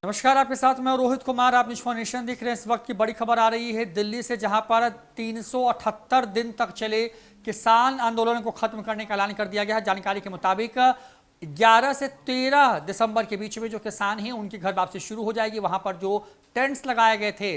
नमस्कार, आपके साथ मैं रोहित कुमार। आप निष्पा नेशन देख रहे हैं। इस वक्त की बड़ी खबर आ रही है दिल्ली से, जहां पर 378 दिन तक चले किसान आंदोलन को खत्म करने का ऐलान कर दिया गया है। जानकारी के मुताबिक 11 से 13 दिसंबर के बीच में जो किसान हैं उनकी घर वापसी शुरू हो जाएगी। वहां पर जो टेंट्स लगाए गए थे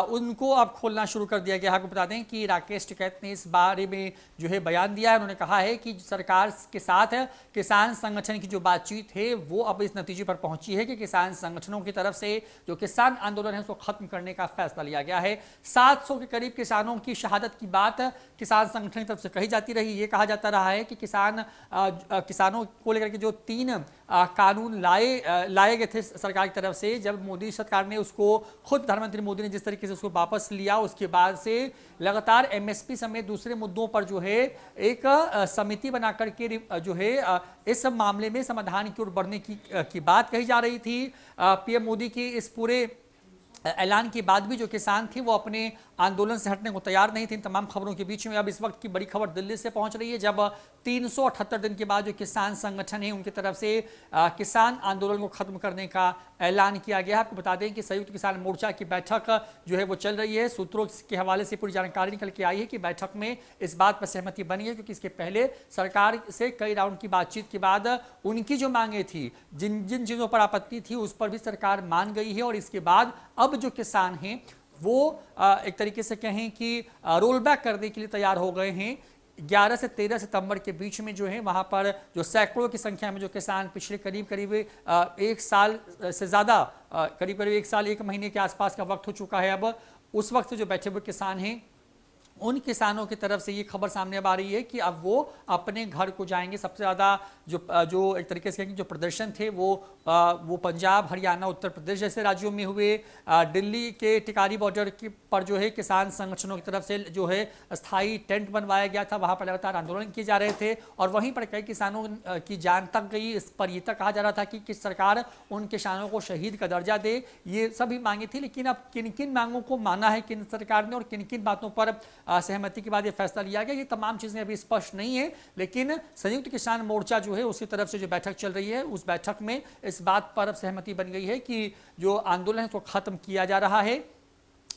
उनको अब खोलना शुरू कर दिया गया है। आपको बता दें कि राकेश टिकैत ने इस बारे में जो है बयान दिया है। उन्होंने कहा है कि सरकार के साथ किसान संगठन की जो बातचीत है वो अब इस नतीजे पर पहुंची है कि किसान संगठनों की तरफ से जो किसान आंदोलन है उसको खत्म करने का फैसला लिया गया है। 700 के करीब किसानों की शहादत की बात किसान संगठन की तरफ से कही जाती रही। ये कहा जाता रहा है कि किसानों को लेकर के जो 3 कानून लाए गए थे सरकार की तरफ से, जब मोदी सरकार ने उसको खुद प्रधानमंत्री मोदी ने जिस तरीके से उसको वापस लिया, उसके बाद से लगातार एमएसपी समेत दूसरे मुद्दों पर जो है एक समिति बनाकर के जो है इस मामले में समाधान की ओर बढ़ने की बात कही जा रही थी। पीएम मोदी की इस पूरे ऐलान के बाद भी जो किसान थे वो अपने आंदोलन से हटने को तैयार नहीं थे। इन तमाम खबरों के बीच में अब इस वक्त की बड़ी खबर दिल्ली से पहुंच रही है, जब 378 दिन के बाद जो किसान संगठन है उनकी तरफ से किसान आंदोलन को खत्म करने का ऐलान किया गया है। आपको बता दें कि संयुक्त किसान मोर्चा की बैठक जो है वो चल रही है। सूत्रों के हवाले से पूरी जानकारी निकल के आई है कि बैठक में इस बात पर सहमति बनी है, क्योंकि इसके पहले सरकार से कई राउंड की बातचीत के बाद उनकी जो मांगे थी, जिन जिन चीज़ों पर आपत्ति थी उस पर भी सरकार मान गई है। और इसके बाद अब जो किसान हैं वो एक तरीके से कहें कि रोल बैक करने के लिए तैयार हो गए हैं। 11 से 13 सितंबर के बीच में जो है वहां पर जो सैकड़ों की संख्या में जो किसान पिछले करीब एक साल से ज़्यादा करीब 1 साल 1 महीने के आसपास का वक्त हो चुका है, अब उस वक्त से जो बैठे हुए किसान हैं उन किसानों की तरफ से ये खबर सामने आ रही है कि अब वो अपने घर को जाएंगे। सबसे ज़्यादा जो एक तरीके से जो प्रदर्शन थे वो पंजाब, हरियाणा, उत्तर प्रदेश जैसे राज्यों में हुए। दिल्ली के टिकारी बॉर्डर पर जो है किसान संगठनों की तरफ से जो है स्थायी टेंट बनवाया गया था, वहाँ पर लगातार आंदोलन किए जा रहे थे और वहीं पर कई किसानों की जान तक गई। इस पर यह तक कहा जा रहा था कि सरकार उन किसानों को शहीद का दर्जा दे। ये सभी मांगे थी, लेकिन अब किन किन मांगों को माना है केंद्र सरकार ने और किन किन बातों पर सहमति के बाद ये फैसला लिया गया, ये तमाम चीजें अभी स्पष्ट नहीं है। लेकिन संयुक्त किसान मोर्चा जो है उसकी तरफ से जो बैठक चल रही है उस बैठक में इस बात पर अब सहमति बन गई है कि जो आंदोलन है उसको खत्म किया जा रहा है।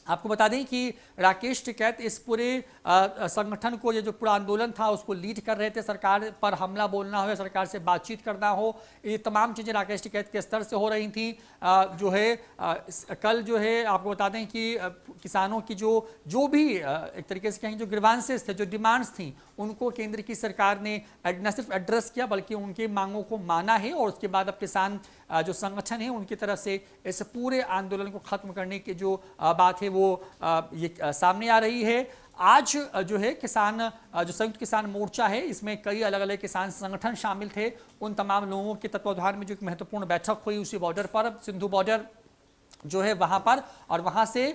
आपको बता दें कि राकेश टिकैत इस पूरे संगठन को, ये जो पूरा आंदोलन था उसको लीड कर रहे थे। सरकार पर हमला बोलना हो या सरकार से बातचीत करना हो, ये तमाम चीज़ें राकेश टिकैत के स्तर से हो रही थी। जो है कल जो है आपको बता दें कि किसानों की जो भी एक तरीके से कहें जो ग्रीवांसेस थे, जो डिमांड्स थी, उनको केंद्र की सरकार ने न सिर्फ एड्रेस किया बल्कि उनकी मांगों को माना है। और उसके बाद अब किसान जो संगठन है उनकी तरफ से इस पूरे आंदोलन को खत्म करने की जो बात है वो ये सामने आ रही है। आज जो है किसान जो संयुक्त किसान मोर्चा है इसमें कई अलग अलग किसान संगठन शामिल थे। उन तमाम लोगों के तत्वाधान में जो एक महत्वपूर्ण बैठक हुई उसी बॉर्डर पर, सिंधु बॉर्डर जो है वहां पर, और वहां से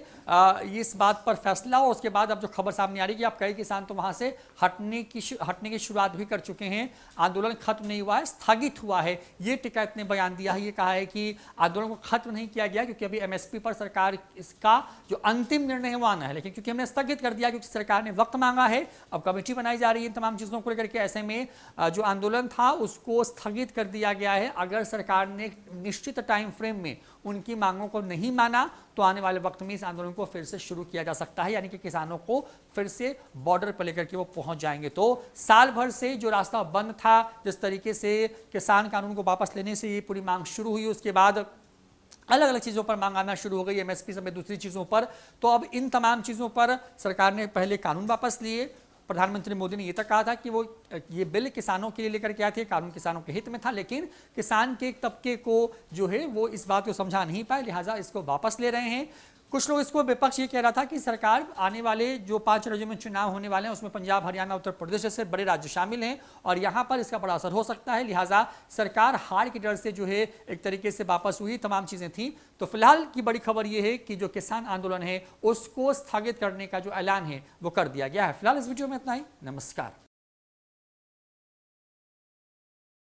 इस बात पर फैसला। और उसके बाद अब जो खबर सामने आ रही है कि अब कई किसान तो वहां से हटने की शुरुआत भी कर चुके हैं। आंदोलन खत्म नहीं हुआ है, स्थगित हुआ है, ये टिकैत ने बयान दिया है। ये कहा है कि आंदोलन को खत्म नहीं किया गया क्योंकि अभी एमएसपी पर सरकार इसका जो अंतिम निर्णय है वो आना है, लेकिन क्योंकि हमने स्थगित कर दिया क्योंकि सरकार ने वक्त मांगा है, अब कमेटी बनाई जा रही है इन तमाम चीज़ों को लेकर के। ऐसे में जो आंदोलन था उसको स्थगित कर दिया गया है। अगर सरकार ने निश्चित टाइम फ्रेम में उनकी मांगों को नहीं माना तो आने वाले वक्त में इस आंदोलन को फिर से शुरू किया जा सकता है, यानी कि किसानों को फिर से बॉर्डर पर लेकर के वो पहुंच जाएंगे। तो साल भर से जो रास्ता बंद था, जिस तरीके से किसान कानून को वापस लेने से ये पूरी मांग शुरू हुई, उसके बाद अलग अलग चीज़ों पर मांग आना शुरू हो गई, एमएसपी समेत दूसरी चीज़ों पर। तो अब इन तमाम चीज़ों पर सरकार ने पहले कानून वापस लिए। प्रधानमंत्री मोदी ने ये तक कहा था कि वो ये बिल किसानों के लिए लेकर के आए थे, कानून किसानों के हित में था, लेकिन किसान के एक तबके को जो है वो इस बात को समझा नहीं पाए, लिहाजा इसको वापस ले रहे हैं। कुछ लोग इसको, विपक्ष ये कह रहा था कि सरकार आने वाले जो 5 राज्यों में चुनाव होने वाले हैं उसमें पंजाब, हरियाणा, उत्तर प्रदेश जैसे बड़े राज्य शामिल हैं और यहाँ पर इसका बड़ा असर हो सकता है, लिहाजा सरकार हार के डर से जो है एक तरीके से वापस हुई। तमाम चीज़ें थी। तो फिलहाल की बड़ी खबर ये है कि जो किसान आंदोलन है उसको स्थगित करने का जो ऐलान है वो कर दिया गया है। फिलहाल इस वीडियो में इतना ही। नमस्कार।